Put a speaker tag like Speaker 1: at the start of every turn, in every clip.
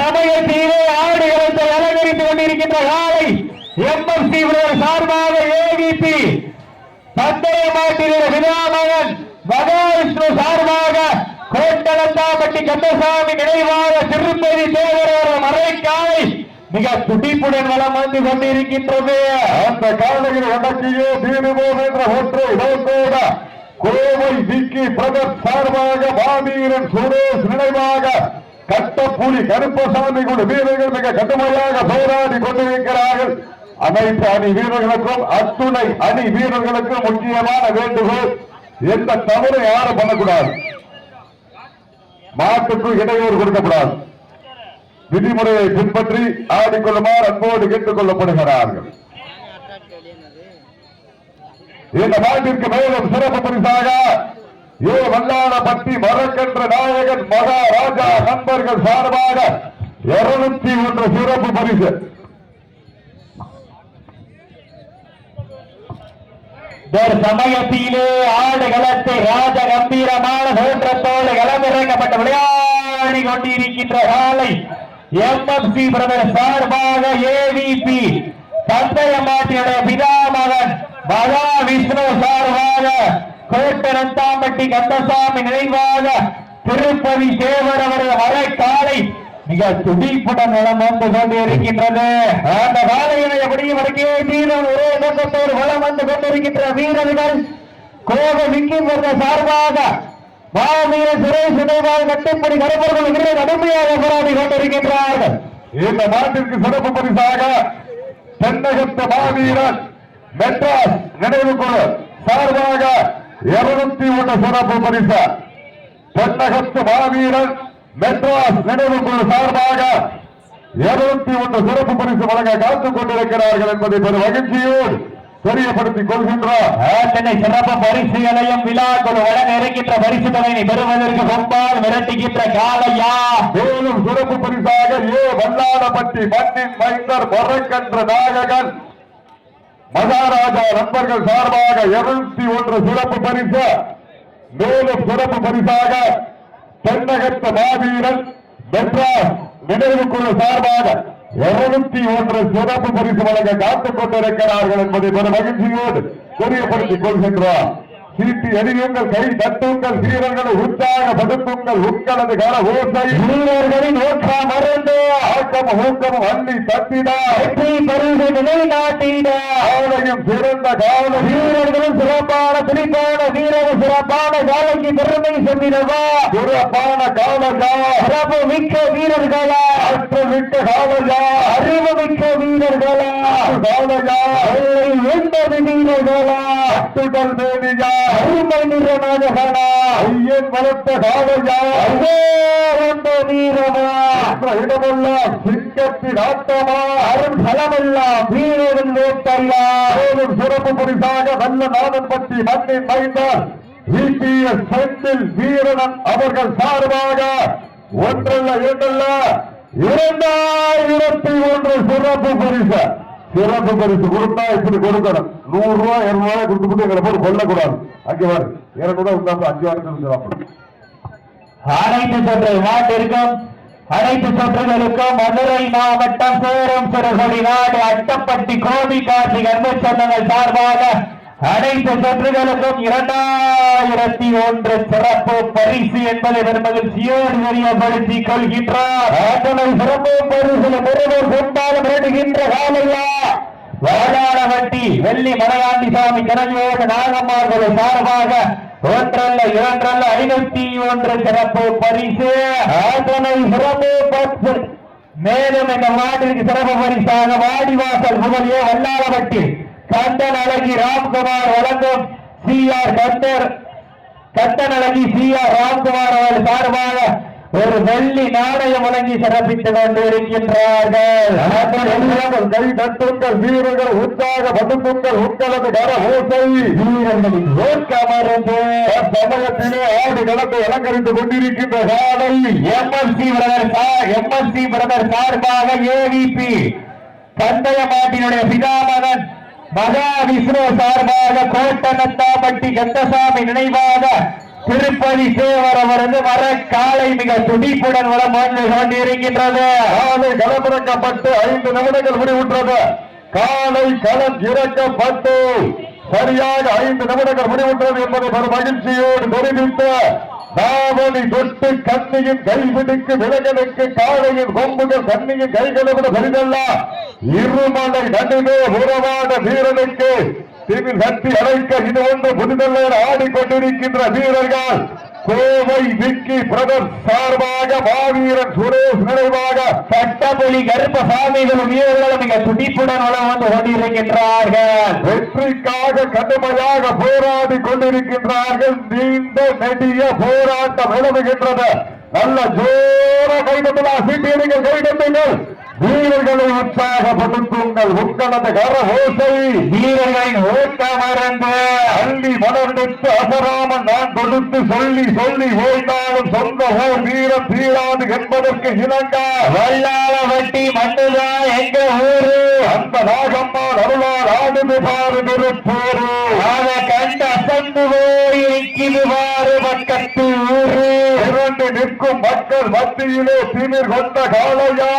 Speaker 1: சமயத்திலே ஆடுகளத்தை அலங்கரித்துக் கொண்டிருக்கின்ற காலை எம்எஸ்சி சார்பாக ஏவிபி பந்தய மாட்டினுடைய விழாமகன் மகாவிஷ்ணு சார்பாக கோட்டலத்தாம்பட்டி கந்தசாமி நினைவாக திருப்பதி தேவரோட மறைக்காலை மிக துடிப்புடன் வளம் வந்து கொண்டிருக்கின்றது. அந்த காலையில் வடக்கியே தீருவோம் என்ற ஒற்றை இடத்தோட கோவை விக்கி பிரதர் சார்பாக மாவீரன் சுரேஷ் நினைவாக கட்டப்புலி கருப்பசாமி கொண்டு வீரர்கள் மிக கடுமையாக போராடி கொண்டிருக்கிறார்கள். அனைத்து அணி வீரர்களுக்கும் அத்துணை அணி வீரர்களுக்கும் முக்கியமான வேண்டுகோள், எந்த தவறு யாரும் பண்ணக்கூடாது, மாட்டுக்கு இடையூறு கொடுக்கக்கூடாது, விதிமுறையை பின்பற்றி ஆடிக்கொள்ளுமாறு அன்போடு கேட்டுக் கொள்ளப்படுகிறார்கள். இந்த நாட்டிற்கு மேலும் சிறப்பு பரிசாக வல்லாளப்பட்டி மரக்கன்ற நாயகன் மகாராஜா நண்பர்கள் சார்பாக 201 சிறப்பு பரிசு. சமயத்திலே ஆடுகளத்தை ராஜ கம்பீரமான தோற்றத்தோடு களமிறக்கப்பட்ட விளையாடி கொண்டிருக்கின்ற காலை எம்எஸ்சி பிரதர் சார்பாக ஏவிபி பந்தய மாட்டினுடைய பிதாமகன் மகா விஷ்ணு சார்பாக கோட்டரத்தாம்பட்டி கந்தசாமி நினைவாக திருப்பதி தேவர் அவரது மறைக்காலை மிக துடிப்புடன் வளம் வந்து கொண்டிருக்கின்றது. அந்த காலையினை எப்படியும் வடக்கே வீரர் ஒரே நோக்கத்தோடு வளம் வந்து கொண்டிருக்கின்ற வீரர்கள் கோவை விக்கின்ற சார்பாக மாவீரர் சுரேஷ் நினைவாக கட்டுப்படி கருப்பர்கள் கடுமையாக போராடி கொண்டிருக்கின்றார்கள். இந்த நாட்டிற்கு சிறப்பு பரிசாக தென்னகத்த மாவீரர் மெட்ராஸ் நினைவு குழு சார்பாக 201 சிறப்பு பரிசு. தென்னகத்து மாவீரர் மெட்ராஸ் நினைவு குழு சார்பாக 201 சிறப்பு பரிசு வழங்க காத்துக் கொண்டிருக்கிறார்கள் என்பதை பெரும் மகிழ்ச்சியோடு தெரியப்படுத்திக் கொள்கின்றோம். சென்னை சிறப்பு பரிசுகளையும் விழா குழு வழங்க இருக்கின்ற பரிசு தலைமை பெறுவதற்கு கொம்பால் மிரட்டுகின்ற காலையா. மேலும் சிறப்பு பரிசாக வல்லாளப்பட்டி மண்ணின் மைந்தர் மரக்கன்ற நாயகன் மகாராஜா நண்பர்கள் சார்பாக 201 சிறப்பு பரிசு. மேலும் சிறப்பு பரிசாக தென்னகத்த மாவீரன் மெட்ராஸ் நினைவு குழு சார்பாக 201 சிறப்பு பரிசு வழங்க காத்துக் கொண்டிருக்கிறார்கள் என்பதை பெரும் மகிழ்ச்சியோடு தெரியப்படுத்திக் கொள்கின்றோம். சீட்டி எரியுங்கள், கை தட்டுங்கள், வீரர்களை உற்சாகப்படுத்துங்கள், உங்களது கர ஓசை வீரர்களின் ஓட்டம் மறந்து ஆட்டம் ஊக்கம் அள்ளி தட்டிட வெற்றி பரிசு நிலைநாட்டிட காலையும் சிறந்த கால வீரர்களும் சிறப்பான துடிப்பான வீரர்கள் சிறப்பான காலைக்கு பெருமை சென்றிடவா சிறப்பான காலையா சிறப்பு மிக்க வீரர்களா ஆற்றமிக்க காலையா அறிவு மிக்க வீரர்களா காலையா எண்பது வீரர்களா அத்துடல் தேவியா அருமை நிறமாதகனா ஐயன் வளர்த்த காலையா வந்த வீரமா இடமெல்லாம் சிங்கத்தின் ஆட்டமா அருண் பலமெல்லாம் வீரர்கள் வேட்டையா. மேலும் சிறப்பு பரிசாக நல்ல நாதன்பட்டி மண்ணின் மைந்தார் விபிஎஸ் செந்தில் வீரனன் அவர்கள் சார்பாக ஒன்றல்ல இரண்டல்ல 2001 சிறப்பு பரிசு. சிறப்பு பரிசு கொடுத்தா இப்படி கொடுக்கணும். 100 ரூபாய் 200 ரூபாய் கொடுத்துட்டு எங்களை போய் கொள்ளக்கூடாது. அங்கே வாரு 200 உட்கார்ந்து 5 வாரத்தில்
Speaker 2: அனைத்து சுற்று மாட்டிற்கும் அனைத்து சுற்றுகளுக்கும் மதுரை மாவட்டம் சேரும் சிறுகுடி நாடு அட்டப்பட்டி கோபி காட்சி அன்பு சொந்தங்கள் சார்பாக அனைத்து சுற்றுகளுக்கும் 2001 சிறப்பு பரிசு என்பதை மகிழ்ச்சியோடு தெரியப்படுத்திக் கொள்கின்றார். சிறப்பு பரிசு பெறுவோர் கொண்டாலும் வேண்டுகின்ற காலையா வாழாளவட்டி வெள்ளி மலையாண்டி சாமி கனவியோடு நாகம்மார்கள் சார்பாக 1 2 501 சிறப்பு பரிசு. சிறப்பு பரிசு. மேலும் இந்த மாட்டிற்கு சிறப்பு பரிசாக வாடிவாசல் முதலிய வல்லாளவட்டி கந்தன் அழகி ராம்குமார் வழங்கும் சிஆர் கந்தன் அழகி சிஆர் ராம்குமார் அவர்கள் சார்பாக ஒரு வெள்ளி நாணயம் வழங்கி சிறப்பித்துக் கொண்டிருக்கின்றார்கள். கை தட்டுங்கள், வீரர்கள் உற்சாகப்படுத்துங்கள், உங்களது கர ஓசை வீரர்களின் ஓக்கமருந்து சமயத்திலே ஆடு களத்தை அலங்கரித்துக் கொண்டிருக்கின்ற காலை எம்எஸ்சி பிரதர் சார்பாக ஏவிபி பந்தய மாட்டினுடைய பிதாமகன் மகா விஷ்ணு சார்பாக கோட்டனத்தாம்பட்டி கந்தசாமி நினைவாக திருப்பதி சேவர் அவரது வர காலை மிக துடிப்புடன் வளம் வந்து கொண்டிருக்கின்றது.
Speaker 1: காலை களமிறக்கப்பட்டு 5 நிமிடங்கள் முடிவுற்றது. காலை களம் இறக்கப்பட்டு சரியாக 5 நிமிடங்கள் முடிவுற்றது என்பதை பெரும் மகிழ்ச்சியோடு தெரிவித்த தாவணி தொட்டு கண்ணியின் கைபிடிக்கு விலகனுக்கு காளையின் கொம்புகள் கண்ணியின் கைகளை விட பெரிதல்ல. இருமலை நடுவே உறவான வீரனுக்கு தீவில் கட்டி அழைக்க இது ஒன்று புதிதல்ல ஆடிக்கொண்டிருக்கின்ற வீரர்கள் கோவை விக்கி பிரதர்ஸ் சார்பாக மாவீரன் சுரேஷ் நினைவாக
Speaker 2: சட்டப்புலி கருப்பசாமிகளும் வீரர்களும் மிக துடிப்புடன் வளம் வந்து கொண்டிருக்கின்றார்கள்.
Speaker 1: வெற்றிக்காக கடுமையாக போராடி கொண்டிருக்கின்றார்கள். நீண்ட நெடிய போராட்டம் நிலவுகின்றது. நல்ல ஜோர கைதட்டலா சீட்டியடிகள் கைதட்டுங்கள். வீரர்களை உற்சாகப்படுத்துங்கள். உங்களது கரஹோசை
Speaker 2: வீரர்களின் ஓட்டமறந்து
Speaker 1: அள்ளி மலர்ந்து அசராமன் நான் கொடுத்து சொல்லி சொல்லி ஓய்ந்தாலும் சொந்த ஓர் வீரம் தீராது என்பதற்கு இணங்க
Speaker 2: வல்லாளவட்டி மண்ணுதா எங்க ஊரு
Speaker 1: அந்த நாகம்மாள் அருளால் ஆடுது பாரு திருப்பூரு
Speaker 2: அதை கண்டு அசந்து போயிருக்கிறது பாரு பக்கத்து ஊரு.
Speaker 1: இரண்டு நிற்கும் மக்கள் மத்தியிலே திமிர் கொண்ட காளையா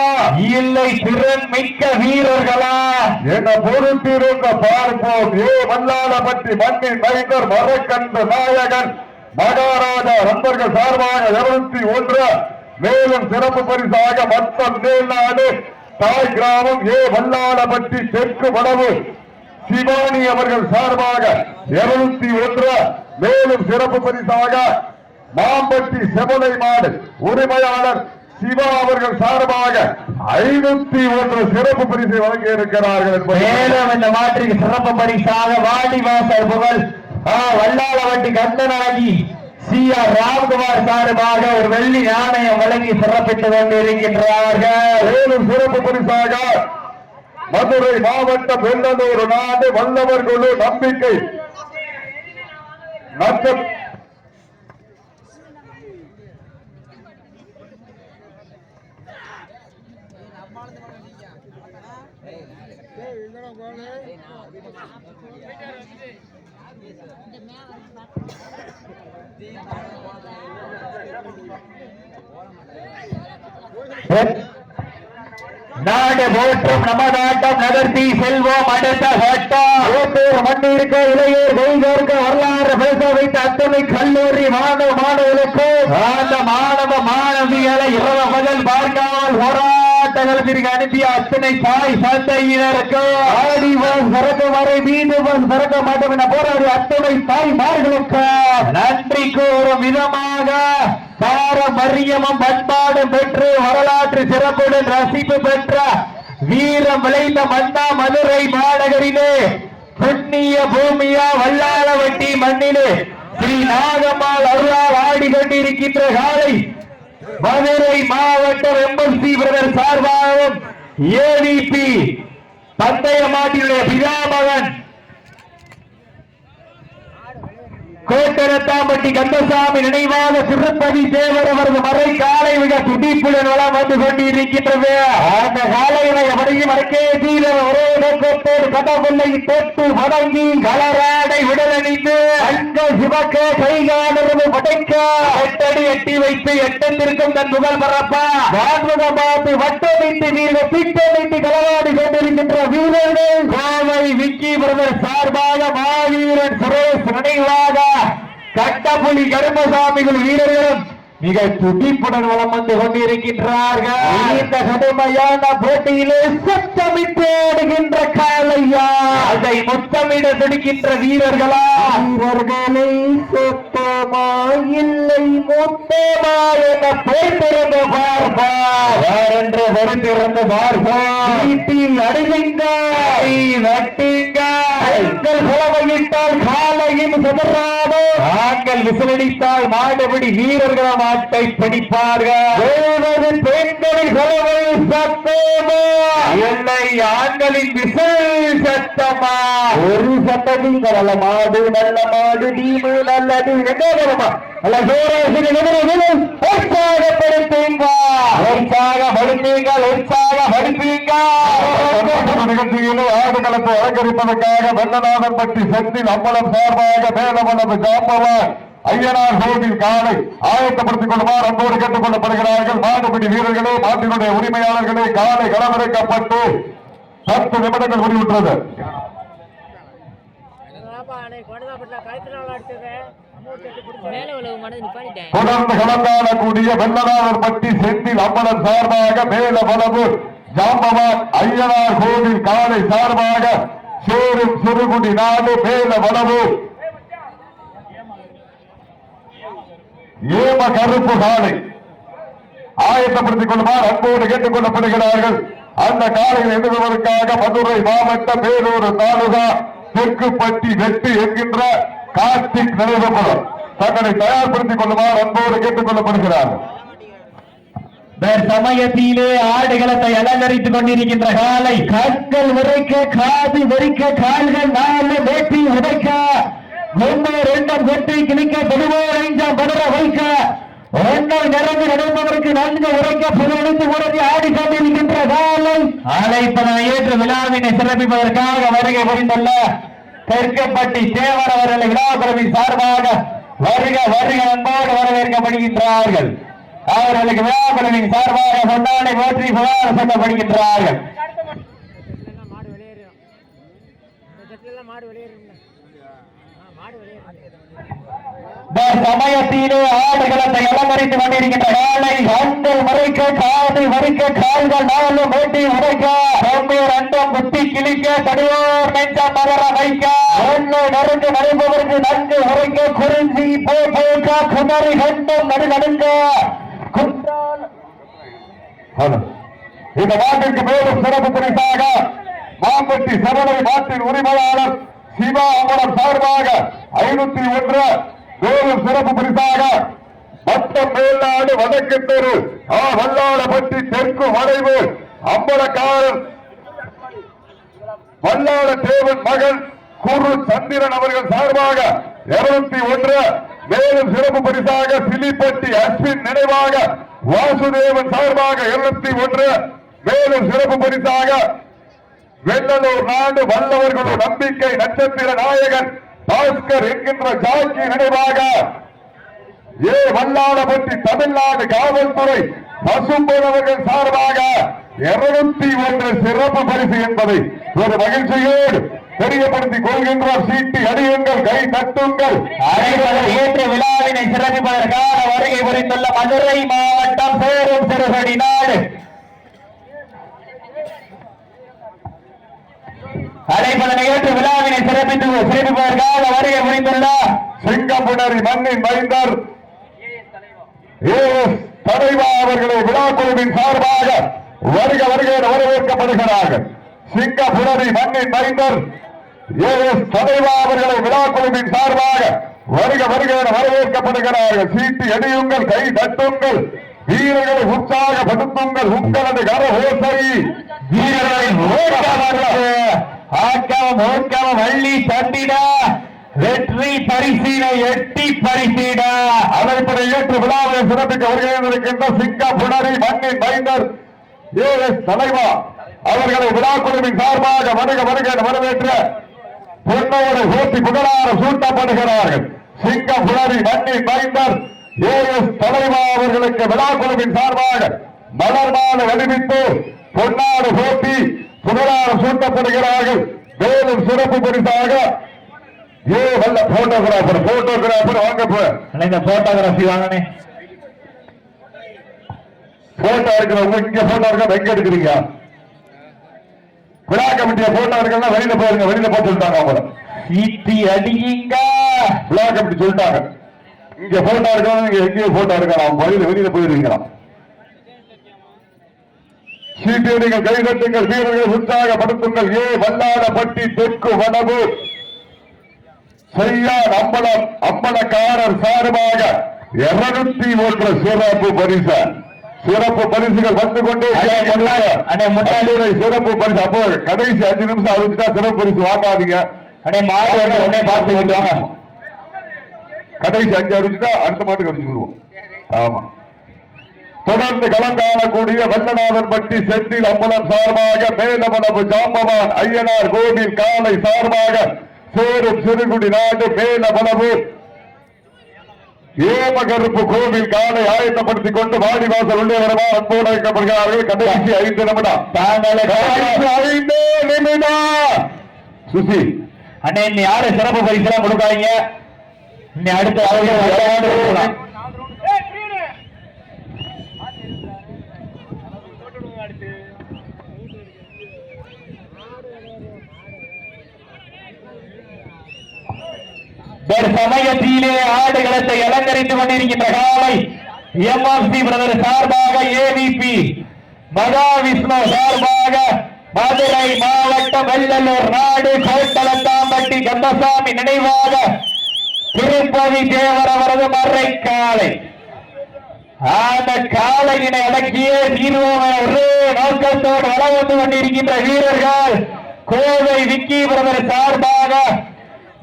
Speaker 2: இல்லை திறன் மிக்க வீரர்களா
Speaker 1: என பொறுத்திருந்த பார்ப்போம். வல்லாளப்பட்டி மண்ணின் மைந்தர் மரக்கன்று நாயகன் மகாராஜா நண்பர்கள் சார்பாக 201 மேலும் சிறப்பு பரிசாக மொத்தம் மேல்நாடு தாய் கிராமம் வல்லாளப்பட்டி தெற்கு வடவு சிவானி அவர்கள் சார்பாக 201 மேலும் சிறப்பு பரிசாக மாம்பட்டி செவலை மாடு உரிமையாளர் சிவா அவர்கள் சார்பாக 501 சிறப்பு பரிசை வழங்கி இருக்கிறார்கள்.
Speaker 2: மேலும் இந்த மாற்றிற்கு சிறப்பு பரிசாக வாடிவாசல் புகழ் வல்லாளவட்டி கந்தனாகி CR ராம்குமார் சார்பாக ஒரு வெள்ளி நாணயம் வழங்கி சிறப்பித்துக் கொண்டிருக்கின்றார்கள்.
Speaker 1: மேலும் சிறப்பு பரிசாக மதுரை மாவட்டம் வெள்ளலூர் நாடு வல்லவர் குழு நம்பிக்கை
Speaker 2: நாடு போற்றும் நமதாட்டம் நகர்த்தி செல்வோம். அடுத்த வட்டம் மண்ணிருக்க இளையோர் கைகோர்க்க வரலாறு பேச வைத்த அத்தனை கல்லூரி மாணவர்களுக்கு அந்த மாணவ மாணவிகளை இரவு பகல் பார்க்காமல் போராட்டங்களுக்கு அனுப்பிய அத்தனை தாய் சந்தையினருக்கு ஆடி பஸ் சிறக்க வரை மீது பஸ் சிறக்க மாட்டோம் என போராடி அத்தனை தாய்மார்களுக்கு நன்றி கூறும் விதமாக பாரம்பரியமும் பண்பாடும் பெற்று வரலாற்று சிறப்புடன் ரசிப்பு பெற்ற வீரம் விளைந்த மன்னா மதுரை மாநகரிலே புண்ணிய பூமியா வல்லாளவட்டி மண்ணிலே ஸ்ரீ நாகம்மாள் அருளால் ஆடிக்கொண்டிருக்கின்ற காலை மதுரை மாவட்டம் MLC பிரதர் சார்பாகவும் AVP பந்தய மாட்டினுடைய பிதாமகன் கோட்டரத்தாம்பட்டி கந்தசாமி நினைவாக திருப்பதி தேவர் அவரது மறை காலை மிக துடிப்புடன் வளம் வந்து கொண்டிருக்கின்றது. அந்த காலையினை அப்படியே மறக்கே தீர ஒரே நோக்கத்தோடு கடவுளை தொட்டு வணங்கி கலராடை விடலணிந்து அங்கள் சிவக்க கைகாலரவு படைக்க எட்டடி எட்டி வைத்து எட்டத்திற்கும் தன் புகழ் பரப்பா வான்முகம் பார்த்து வட்டமிட்டு வீர திட்டமிட்டு களவாடி கொண்டிருக்கின்ற வீரர்கள் கோவை விக்கி பிரதர் சார்பாக மாவீரன் சுரேஷ் நினைவாக கட்டப்புலி கருமசாமிகள் வீரர்களும் மிக துடிப்புடன் வளம் வந்து கொண்டிருக்கின்றார்கள். இந்த கடுமையான போட்டியிலே சத்தமிட்டு ஆடுகின்ற காளையா அதை முத்தமிட துடிக்கின்ற வீரர்களா வீரர்களை சொத்தமா இல்லை மொத்தமா என பொறுத்திருந்து பார்ப்பார் என்று பொறுத்திருந்து பார்ப்பார். வீட்டில் அடிவீங்க நட்டுங்க எங்கள் புலவையிட்டால் காலையும் சிதறாது ஆண்கள் விசிலடித்தால் மாடுபடி வீரர்கள் மாட்டை பிடிப்பார்கள். பெண்களின் புலவை சத்தமா இல்லை ஆண்களின் விசில் சத்தமா ஒரு சத்தத்தில் நல்ல மாடு நல்ல மாடு டீமு நல்லது உற்சாகப்படுத்துங்க நிகழ்ச்சியில் ஆடுகளத்தை அலங்கரிப்பதற்காக வெள்ளநாதன்பட்டி செந்தில் அம்பலம் சார்பாக மேலமனது ஜாம்பவான்
Speaker 1: ஐயனார் கோவில் காலை ஆயத்தப்படுத்திக் கொள்ளுமாறு அன்போடு கேட்டுக் கொள்ளப்படுகிறார்கள். மாடுபிடி வீரர்களே, மாட்டினுடைய உரிமையாளர்களே, காலை களமிறக்கப்பட்டு 10 நிமிடங்கள் முடிவுற்றது. தொடர்ந்து கலந்தாடக்கூடிய வெள்ளனாளர்பட்டி செந்தில் அம்பலன் சார்பாக மேலவளவு ஜாம்பவான் ஐயனார் கோவில் காலை சார்பாக சேரும் சிறுகுடி நாடு மேலவளவு ஏம கருப்பு காலை ஆயத்தப்படுத்திக் கொள்ளுமாறு அன்போடு கேட்டுக் கொள்ளப்படுகிறார்கள். அந்த காலையில் எதிர்வதற்காக மதுரை மாவட்டம் வேலூர் தாலுகா தெற்குப்பட்டி வெட்டு என்கின்ற கார்த்திக் நினைவுபுரம் தங்களை தயார்படுத்திக் கொள்ளுமாறு அன்போடு கேட்டுக் கொள்ளப்படுகிறார்கள்.
Speaker 2: சமயத்திலே ஆடுகளத்தை அலங்கரித்துக் கொண்டிருக்கின்ற காலை கண்கள் உரைக்க காது வெறிக்க கால்கள் 4 வேட்டி உடைக்க 1 வெட்டி கிழிக்க பெருவோர் 5 படுற வைக்க ஒன்றை நிறந்து நடப்பவருக்கு நன்கு உரைக்க புகழெடுத்து உறவி ஆடிக்கொண்டிருக்கின்ற காலை அழைப்பதனை ஏற்று விழாவினை சிறப்பிப்பதற்காக வருகை புரிந்துள்ள தெற்குப்பட்டி தேவர் அவர்களை விழாக்குழுவின் சார்பாக வருக வருக அன்போடு வரவேற்கப்படுகின்றார்கள். அவர்களுக்கு விழாக்குழுவின் சார்பாக கொண்டாடி போற்றி புகார் சொல்லப்படுகின்றார்கள். சமயத்திலே ஆடுகளத்தை அலங்கரித்துக் கொண்டிருக்கின்ற காலை கண்கள் மறைக்க காது வரிக்க கால்கள் 4 வேட்டி உடைக்க பொம்மையர் அண்டம் குத்தி கிழிக்க தடுவோர் நெஞ்சம் மலர வைக்க ஒன்றை நறுக்கு நடைபவருக்கு நன்கு உரைக்க குறிஞ்சி போக்க குமரி கண்டம் நடுநடுங்க
Speaker 1: இந்த நாட்டிற்கு மேலும் சிறப்பு பரிசாக மாம்பட்டி சரளை நாட்டின் உரிமையாளர் சிவா அம்பலம் சார்பாக 501 மேலும் சிறப்பு பரிசாக மொத்தம் மேல்நாடு வடக்கு தெரு வல்லாளப்பட்டி தெற்கு வளைவு அம்பலக்காரர் வல்லாள தேவன் மகன் குரு சந்திரன் அவர்கள் சார்பாக 201 மேலும் சிறப்பு பரிசாக சிலிப்பட்டி அஸ்வின் நினைவாக வாசுதேவன் சார்பாக 201 மேலும் சிறப்பு பரிசாக வெள்ளலூர் நாடு வல்லவர்களும் நம்பிக்கை நட்சத்திர நாயகன் பாஸ்கர் என்கின்ற ஜாக்கி நினைவாக வல்லாளப்பட்டி தமிழ்நாடு காவல்துறை பசும்பொருளவர்கள் சார்பாக 201 சிறப்பு பரிசு என்பதை ஒரு மகிழ்ச்சியோடு தெரியப்படுத்திக் கொள்கின்றோம். சீட்டி அடியுங்கள், கை தட்டுங்கள்.
Speaker 2: ஏற்ற விழாவினை சிறப்பிப்பதற்காக வருகை புரிந்துள்ள மதுரை மாவட்டம் சேரும் சிறுகடி நாடு அழைப்பதனை ஏற்று விழாவினை சிறப்பிப்பதற்காக வருகை புரிந்துள்ள
Speaker 1: சிங்கம்புணரி மண்ணின் மைந்தர் தலைவா அவர்களை விழாக்குழுவின் சார்பாக வருக வருகை வரவேற்கப்படுகிறார்கள். சிங்கம்புணரி மண்ணின் மைந்தர் தலைவா அவர்களை விழாக்குழுவின் சார்பாக வருக வருகை வரவேற்கப்படுகிறார்கள். சீட்டி அடியுங்கள், கை தட்டுங்கள், வீரர்களை உற்சாகப்படுத்துங்கள். உங்களது கரஹோசை வீரர்களை ஆக்கம் வள்ளி தட்டிட வெற்றி பரிசீல எட்டி பரிசீட அழைப்பதை ஏற்று விழாவை சிறப்பிக்க வருகின்ற சிங்கம்புணரி மண்ணின் மைந்தர் தலைவா அவர்களை விழாக்குழுவின் சார்பாக வருக வருகை வரவேற்ற பொன்னோடு ஊட்டி புகழாரம் சூட்டப்படுகிறார்கள். சிங்கம்புணரி மண்ணின் மைந்தர் தலைவா அவர்களுக்கு விழாக்குழுவின் சார்பாக மலர் மாலை அணிவித்து பொன்னாடு போட்டி புகழாரம் சூட்டப்படுகிறார்கள். மேலும் சிறப்பு பரிசாக போட்டோகிராபர் வாங்க போட்டோகிராபி வாங்கனே போட்டோ இருக்கிறவங்க இங்க போட்டோ இருக்க எங்க எடுக்கிறீங்க? விழா கமிட்டிய போட்டோ இருக்கா வெளியில போயிருங்க, வெளியில போட்டு சொல்லிட்டாங்க. அவங்கள சீட்டி அடிங்க விழா கமிட்டி சொல்லிட்டாங்க. இங்க போட்டோ இருக்கணும், நீங்க எங்கேயும் போட்டோ இருக்கலாம், வெளியில போயிருவீங்களா? சீட்டியடிகள், கைதட்டுங்கள், வீரர்கள் உற்சாகப்படுத்துங்கள். வல்லாளப்பட்டி தெற்கு வனவு செய்யார் அம்பலக்காரர் சார்பாக 201 சிறப்பு பரிசு. சிறப்பு பரிசுகள் வந்து கொண்டே சிறப்பு பரிசு. அப்போ கடைசி 5 நிமிஷம் அழிச்சுட்டா சிறப்பு பரிசு வாங்காதீங்க. கடைசி 5 அழிச்சுட்டா அடுத்த மாட்டுக்கு அடிச்சுடுவோம். ஆமா, தொடர்ந்து கலந்தாடக்கூடிய வல்லநாதன்பட்டி செந்தில் அம்பலம் சார்பாக மேலவளவு ஜாம்பவான் ஐயனார் கோவில் காலை சார்பாக சேரும் சிறுகுடி நாடு மேலவளவு ஏமகருப்பு கோவில் காலை ஆயத்தப்படுத்திக் கொண்டு வாடிவாசல் உள்ளே வரவா அன்போடு அழைக்கப்படுகிறார்கள். கடைசி 5 நிமிடம். 5 நிமிடம். சுசி
Speaker 2: அண்ணே இன்னும் யாரு சிறப்பு பரிசெல்லாம் கொடுக்காதீங்க. இன்னும் அடுத்த சமயத்திலே ஆடுகளத்தை அலங்கரித்துக் கொண்டிருக்கின்ற காலை எம்எஃப்சி பிரதர் சார்பாக ஏவிபி மகா விஷ்ணு சார்பாக மதுரை மாவட்டம் வெள்ளலூர் நாடு கோட்டலத்தாம்பட்டி கந்தசாமி நினைவாக திருப்பதி தேவர் அவரது மறை காலை. அந்த காலையினை அடக்கிய தீர்வான ஒரே நோக்கத்தோடு வளம் வந்து கொண்டிருக்கின்ற வீரர்கள் கோவை விக்கி பிரதர் சார்பாக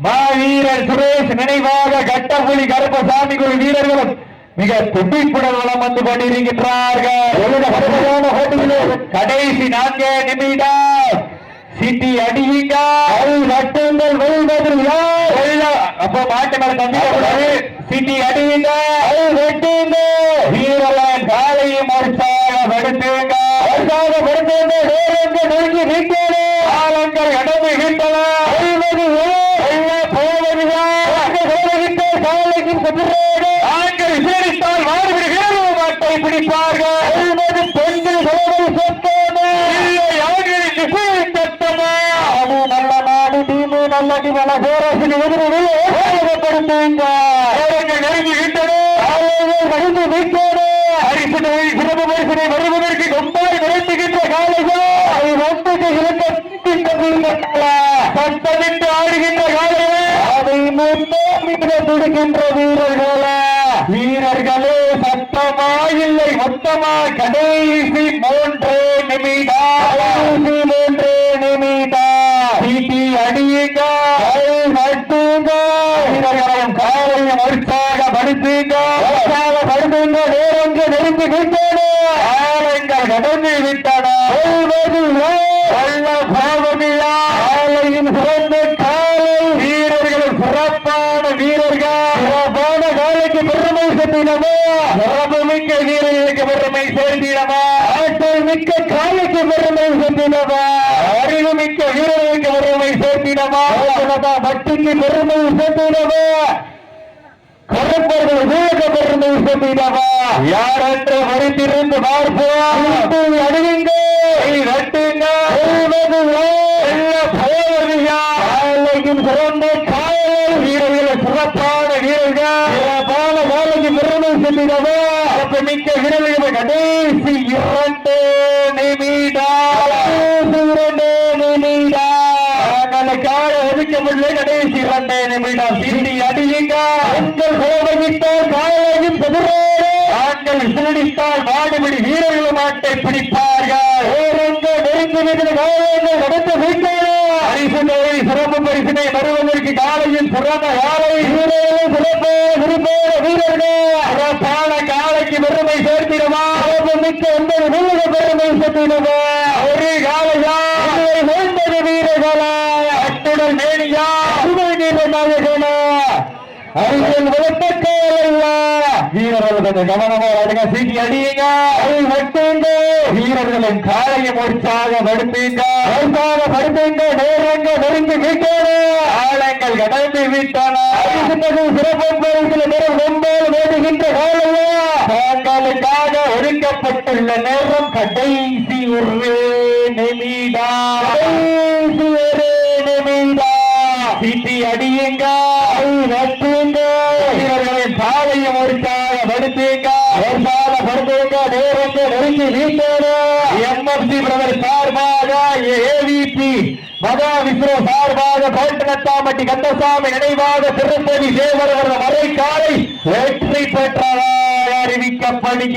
Speaker 2: மாவீரர் சுரேஷ் நினைவாக கட்டப்புலி கருப்பசாமி குரு வீரர்களும் மிக துடிப்புடன் வளம் வந்து கொண்டிருக்கின்றார்கள். கடைசி 4 நிமிடம். சிட்டி அடியுங்க. அப்போ மாட்டு மேல தம்பிக்கூடாது. சிட்டி அடியுங்க. வீரர்கள் காலையும் உற்சாகப்படுத்துங்க. ஆலங்கள் இடம்பெறுகின்றன. ஆண்கள் விசேஷத்தால் மாறுபடுகிறது மாட்டை பிடிப்பார்கள். பெண்கள் சத்தமா நல்ல நாடு தீமு நல்லடி வள கோரசின் எதிரில் நெருங்குகின்றன. சிறப்பு பரிசனை வருவதற்கு கொம்பாய் விரட்டுகின்ற காலைகள் சத்தமிட்டு ஆடுகின்ற காலைகள் அதை துடிக்கின்ற வீரர்களே சத்தமா இல்லை மொத்தமா கடைசி 3 நிமிடம். சீட்டி அடியுங்க. வீரர்களையும் காலையும் உற்சாகப்படுத்துங்க. நேரங்கள் நெருங்குகின்றன. காலங்கள் கடந்து விட்டன. காலையும் சிறந்த காலை வீரர்களும் சிறப்பான வீரர்கள். சிறப்பான காலைக்கு பெருமை சேர்த்திடமா. சிறப்பு மிக்க வீரர்களுக்கு பெருமை சேர்த்திடமா. ஆற்றல் மிக்க காலைக்கு பெருமை சேர்த்திடமா. அறிவு மிக்க வீரர்களுக்கு பெருமை சேர்த்திடமா. பக்திக்கு பெருமை சேர்த்திடமா. கருப்பர்கள் வீரக பெருமை சேர்த்திடமா. யாரென்று மறித்திருந்து பார்ப்போம். அணுகுங்க நட்டுங்க. சிறந்த காலை வீரர்கள் சிறப்பான வீரர்கள். சிறப்பான காலைக்கு பெருமை செல்லிடவா. சிறப்பு மிக்க வீரர்கள். கடைசி 2 நிமிடம். கால ஒதுக்கப்படல. கடைசி 2 நிமிடம். சீடி அடியுங்க. பெண்கள் சோதனைத்தால் காலையும் செதுரோடு. ஆண்கள் விசிலடித்தால் மாடுபிடி வீரர்கள் மாட்டை பிடிப்பார்கள். நெருங்கி காலைகள் நடத்த வைக்க சிறப்பு பரிசினை வருவதற்கு காலையில் சிறந்த காலை சிறப்பு வீரர்கள் சிறப்பான காலைக்கு பெருமை சேர்த்திடுமா. மிக்க 9 பெருமை சேர்த்திடுமா. ஒரு காலையா 9 வீரர்களா அத்துடன் மேனியா நாயகனா அறிவியல் வளர்த்தக்காலையா. வீரர்கள் கொஞ்சம் கவனமா அடுங்க. சீட்டி அடியுங்க. வீரர்களின் காலையும் உற்சாகப்படுத்துங்க. நேரங்கள் நெருங்கி விட்டன. ஆழங்கள் கடந்து விட்டன. சிறப்பு பரிசில் பெறும் கொம்பால் வேடுகின்ற காலையா. தாங்களுக்காக ஒதுக்கப்பட்டுள்ள நேரம் கடைசி 1 நிமிடம். சீட்டி அடியுங்க. வீரர்களின் காலையும் உற்சாகப்படுத்துங்க. நேரங்கள் நெருங்கி வீட்டன. எம்எஃப்சி பிரதர் சார்பாக ஏவிபி மகா விஷ்ணு சார்பாக கோட்டனத்தாம்பட்டி கந்தசாமி நினைவாக திருப்பதி தேவர் மறை காலை வெற்றி பெற்றதாக அறிவிக்கப்படுகிறது.